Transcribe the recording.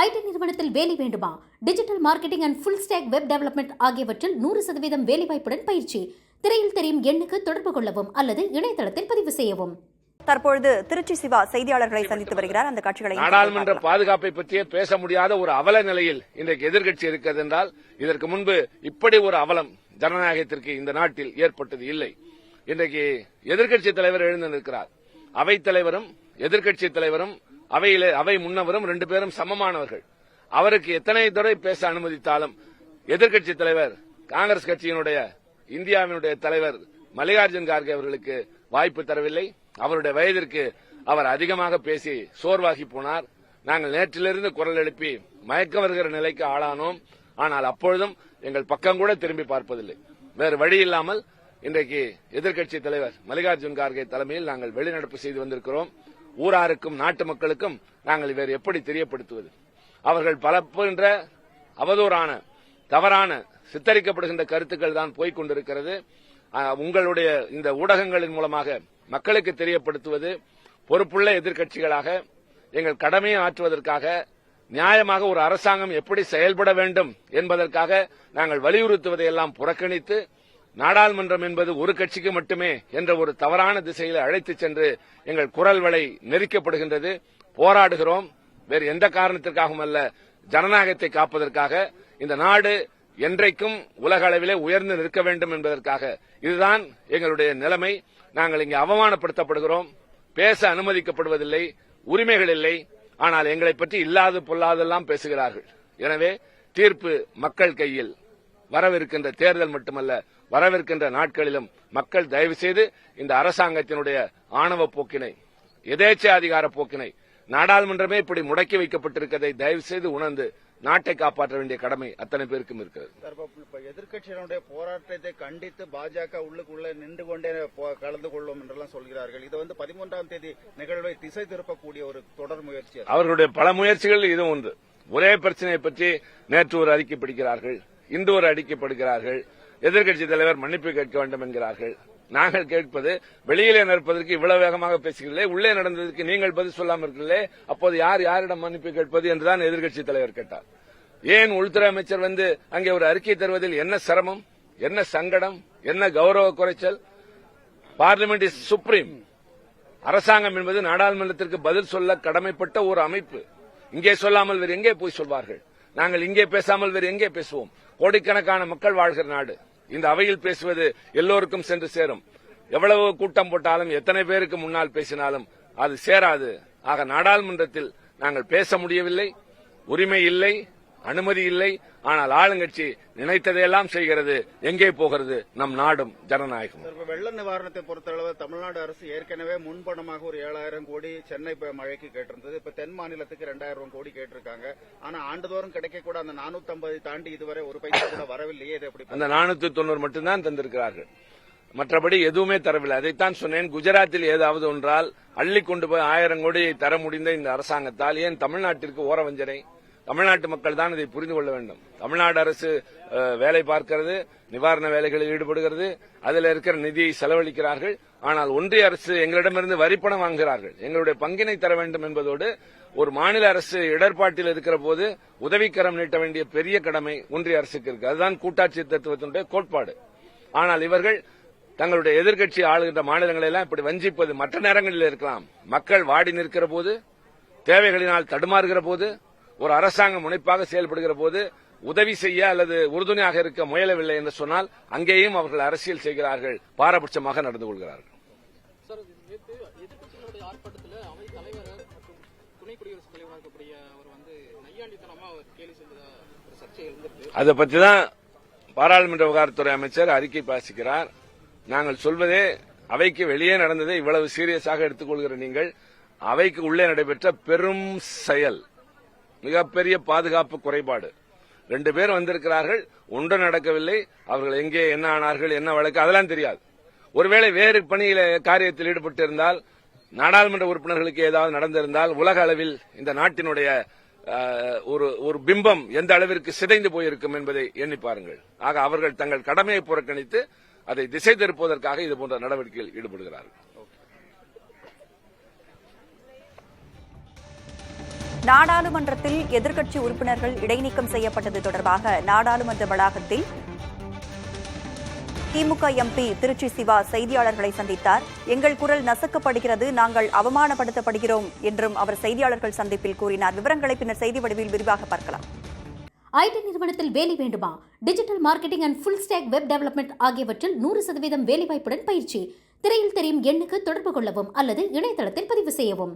ID நிறுவனத்தில் வேலை வேண்டுமா? Digital marketing and full stack web development ஆகியவற்றில் 100% வேலைவாய்ப்புடன் பயிற்சி. திரையில் தெரியும் எண்ணுக்கு தொடர்பு கொள்ளவும் அல்லது இணையதளத்தில் பதிவு செய்யவும். தற்பொழுது திருச்சி சிவா செய்தியாளர்களை சந்தித்து வருகிறார். அந்த காட்சிகளை நாடாளுமன்ற பாதுகாப்பை பற்றியே பேச முடியாத ஒரு அவல நிலையில் இன்றைக்கு எதிர்க்கட்சி இருக்கிறது என்றால், இதற்கு முன்பு இப்படி ஒரு அவலம் ஜனநாயகத்திற்கு இந்த நாட்டில் ஏற்பட்டது இல்லை. இன்றைக்கு எதிர்க்கட்சி தலைவர் எழுந்து நிற்கிறார். அவைத் தலைவரும் எதிர்க்கட்சி தலைவரும் அவை முன்னவரும் 2 பேரும் சமமானவர்கள். அவருக்கு எத்தனை தடவை பேச அனுமதித்தாலும் எதிர்க்கட்சி தலைவர் காங்கிரஸ் கட்சியினுடைய இந்தியாவினுடைய தலைவர் மல்லிகார்ஜுன் கார்கே அவர்களுக்கு வாய்ப்பு தரவில்லை. அவருடைய வயதிற்கு அவர் அதிகமாக பேசி சோர்வாகி போனார். நாங்கள் நேற்றிலிருந்து குரல் எழுப்பி மயக்கம் வருகிற நிலைக்கு ஆளானோம். ஆனால் அப்பொழுதும் எங்கள் பக்கம் கூட திரும்பி பார்ப்பதில்லை. வேறு வழி இல்லாமல் இன்றைக்கு எதிர்க்கட்சி தலைவர் மல்லிகார்ஜுன் கார்கே தலைமையில் நாங்கள் வெளிநடப்பு செய்து வந்திருக்கிறோம். ஊராருக்கும் நாட்டு மக்களுக்கும் நாங்கள் வேறு எப்படி தெரியப்படுத்துவது? அவர்கள் பலப்புகின்ற அவதூறான தவறான சித்தரிக்கப்படுகின்ற கருத்துக்கள் தான் போய்க் கொண்டிருக்கிறது. உங்களுடைய இந்த ஊடகங்களின் மூலமாக மக்களுக்கு தெரியப்படுத்துவது, பொறுப்புள்ள எதிர்க்கட்சிகளாக எங்கள் கடமையை ஆற்றுவதற்காக நியாயமாக ஒரு அரசாங்கம் எப்படி செயல்பட வேண்டும் என்பதற்காக நாங்கள் வலியுறுத்துவதையெல்லாம் புறக்கணித்து, நாடாளுமன்றம் என்பது ஒரு கட்சிக்கு மட்டுமே என்ற ஒரு தவறான திசையில் அழைத்துச் சென்று எங்கள் குரல் வலை நெரிக்கப்படுகின்றது. போராடுகிறோம். வேறு எந்த காரணத்திற்காகவும் அல்ல, ஜனநாயகத்தை காப்பதற்காக. இந்த நாடு என்றைக்கும் உலக அளவிலே உயர்ந்து நிற்க வேண்டும் என்பதற்காக. இதுதான் எங்களுடைய நிலைமை. நாங்கள் இங்கே அவமானப்படுத்தப்படுகிறோம். பேச அனுமதிக்கப்படுவதில்லை, உரிமைகள் இல்லை. ஆனால் எங்களை பற்றி இல்லாது பொல்லாதெல்லாம் பேசுகிறார்கள். எனவே தீர்ப்பு மக்கள் கையில். வரவிருக்கின்ற தேர்தல் மட்டுமல்ல, வரவிருக்கின்ற நாட்களிலும் மக்கள் தயவு செய்து இந்த அரசாங்கத்தினுடைய ஆணவ போக்கினை, எதேச்சை அதிகார போக்கினை, நாடாளுமன்றமே இப்படி முடக்கி வைக்கப்பட்டிருக்கிறதை தயவு செய்து உணர்ந்து நாட்டை காப்பாற்ற வேண்டிய கடமை அத்தனை பேருக்கும் இருக்கிறது. எதிர்க்கட்சியினுடைய போராட்டத்தை கண்டித்து பாஜக உள்ளுக்குள்ள நின்று கொண்டே கலந்து கொள்ளும் என்றெல்லாம் சொல்கிறார்கள். இது 13ஆம் தேதி நிகழ்வை திசை திருப்பக்கூடிய ஒரு தொடர் முயற்சி. அவர்களுடைய பல முயற்சிகள் இது ஒன்று. ஒரே பிரச்சனையை பற்றி நேற்று ஒரு அறிக்கை பிடிக்கிறார்கள், இன்று ஒரு அறிக்கை படுகிறார்கள். எதிர்க்கட்சி தலைவர் மன்னிப்பு கேட்க வேண்டும் என்கிறார்கள். நாங்கள் கேட்பது, வெளியிலே நடப்பதற்கு இவ்வளவு வேகமாக பேசுகிறீர்களே, உள்ளே நடந்ததற்கு நீங்கள் பதில் சொல்லாமல் இருக்கிறீர்களே, அப்போது யாரிடம் மன்னிப்பு கேட்பது என்றுதான் எதிர்க்கட்சி தலைவர் கேட்டார். ஏன் உள்துறை அமைச்சர் அங்கே ஒரு அறிக்கை தருவதில் என்ன சிரமம், என்ன சங்கடம், என்ன கௌரவ குறைச்சல்? Parliament is supreme. அரசாங்கம் என்பது நாடாளுமன்றத்திற்கு பதில் சொல்ல கடமைப்பட்ட ஒரு அமைப்பு. இங்கே சொல்லாமல் வேறு எங்கே போய் சொல்வார்கள்? நாங்கள் இங்கே பேசாமல் வேறு எங்கே பேசுவோம்? கோடிக்கணக்கான மக்கள் வாழ்கிற நாடு. இந்த அவையில் பேசுவது எல்லோருக்கும் சென்று சேரும். எவ்வளவு கூட்டம் போட்டாலும், எத்தனை பேருக்கு முன்னால் பேசினாலும் அது சேராது. ஆக நாடாளுமன்றத்தில் நாங்கள் பேச முடியவில்லை, உரிமை இல்லை, அனுமதி இல்லை. ஆனால் ஆளுங்கட்சி நினைத்ததையெல்லாம் செய்கிறது. எங்கே போகிறது நம் நாடும் ஜனநாயகம்? வெள்ள நிவாரணத்தை பொறுத்தளவு தமிழ்நாடு அரசு ஏற்கனவே முன்பணமாக ஒரு 7000 கோடி சென்னை மழைக்கு கேட்டிருந்தது. இப்ப தென் மாநிலத்துக்கு 2000 கோடி கேட்டிருக்காங்க. ஆனா ஆண்டுதோறும் கிடைக்கக்கூட அந்த 450 தாண்டி இதுவரை ஒரு பைசா கூட வரவில்லையே. அந்த 490 மட்டும்தான் தந்திருக்கிறார்கள். மற்றபடி எதுவுமே தரவில்லை. அதைத்தான் சொன்னேன். குஜராத்தில் ஏதாவது ஒன்றால் அள்ளி கொண்டு போய் 1000 கோடியை தர முடிந்த இந்த அரசாங்கத்தால் ஏன் தமிழ்நாட்டிற்கு ஓரவஞ்சனை? தமிழ்நாட்டு மக்கள் தான் இதை புரிந்து கொள்ள வேண்டும். தமிழ்நாடு அரசு வேலை பார்க்கிறது, நிவாரண வேலைகளில் ஈடுபடுகிறது, அதில் இருக்கிற நிதியை செலவழிக்கிறார்கள். ஆனால் ஒன்றிய அரசு எங்களிடமிருந்து வரிப்பணம் வாங்குகிறார்கள். எங்களுடைய பங்கினை தர வேண்டும் என்பதோடு, ஒரு மாநில அரசு இடர்பாட்டில் இருக்கிற போது உதவிக்கரம் நீட்ட வேண்டிய பெரிய கடமை ஒன்றிய அரசுக்கு இருக்கு. அதுதான் கூட்டாட்சி தத்துவத்தினுடைய கோட்பாடு. ஆனால் இவர்கள் தங்களுடைய எதிர்க்கட்சி ஆளுகின்ற மாநிலங்களை எல்லாம் இப்படி வஞ்சிப்பது மற்ற நேரங்களில் இருக்கலாம். மக்கள் வாடி நிற்கிற போது, தேவைகளினால் தடுமாறுகிற போது, ஒரு அரசாங்கம் முனைப்பாக செயல்படுகிற போது உதவி செய்ய அல்லது உறுதுணையாக இருக்க முயலவில்லை என்று சொன்னால் அங்கேயும் அவர்கள் அரசியல் செய்கிறார்கள், பாரபட்சமாக நடந்து கொள்கிறார்கள். அதை பற்றிதான் பாராளுமன்ற விவகாரத்துறை அமைச்சர் அறிக்கை வாசிக்கிறார். நாங்கள் சொல்வதே, அவைக்கு வெளியே நடந்ததை இவ்வளவு சீரியஸாக எடுத்துக்கொள்கிற நீங்கள், அவைக்கு உள்ளே நடைபெற்ற பெரும் செயல், மிகப்பெரிய பாதுகாப்பு குறைபாடு. 2 பேர் வந்திருக்கிறார்கள், ஒன்றும் நடக்கவில்லை. அவர்கள் எங்கே என்ன ஆனார்கள், என்ன வழக்கு, அதெல்லாம் தெரியாது. ஒருவேளை வேறு பணியில காரியத்தில் ஈடுபட்டு இருந்தால், நாடாளுமன்ற உறுப்பினர்களுக்கு ஏதாவது நடந்திருந்தால், உலக அளவில் இந்த நாட்டினுடைய ஒரு பிம்பம் எந்த அளவிற்கு சிதைந்து போயிருக்கும் என்பதை எண்ணி பாருங்கள். ஆக அவர்கள் தங்கள் கடமையை புறக்கணித்து அதை திசை திருப்புவதற்காக இதுபோன்ற நடவடிக்கையில் ஈடுபடுகிறார்கள். நாடாளுமன்றத்தில் எதிர்க்கட்சி உறுப்பினர்கள் இடைநீக்கம் செய்யப்பட்டது தொடர்பாக நாடாளுமன்ற வளாகத்தில் திமுக எம்பி திருச்சி சிவா செய்தியாளர்களை சந்தித்தார். எங்கள் குரல் நசுக்கப்படுகிறது, நாங்கள் அவமானப்படுத்தப்படுகிறோம் என்றும் அவர் செய்தியாளர்கள் சந்திப்பில் கூறினார். விவரங்களை பின்னர் செய்தி வடிவில் விரிவாக பார்க்கலாம். ஐடி நிறுவனத்தில் வேலை வேண்டுமா? Digital marketing and full stack web development ஆகியவற்றில் 100% வேலைவாய்ப்புடன் பயிற்சி. திரையில் தெரியும் எண்ணுக்கு தொடர்பு கொள்ளவும் அல்லது இணையதளத்தில் பதிவு செய்யவும்.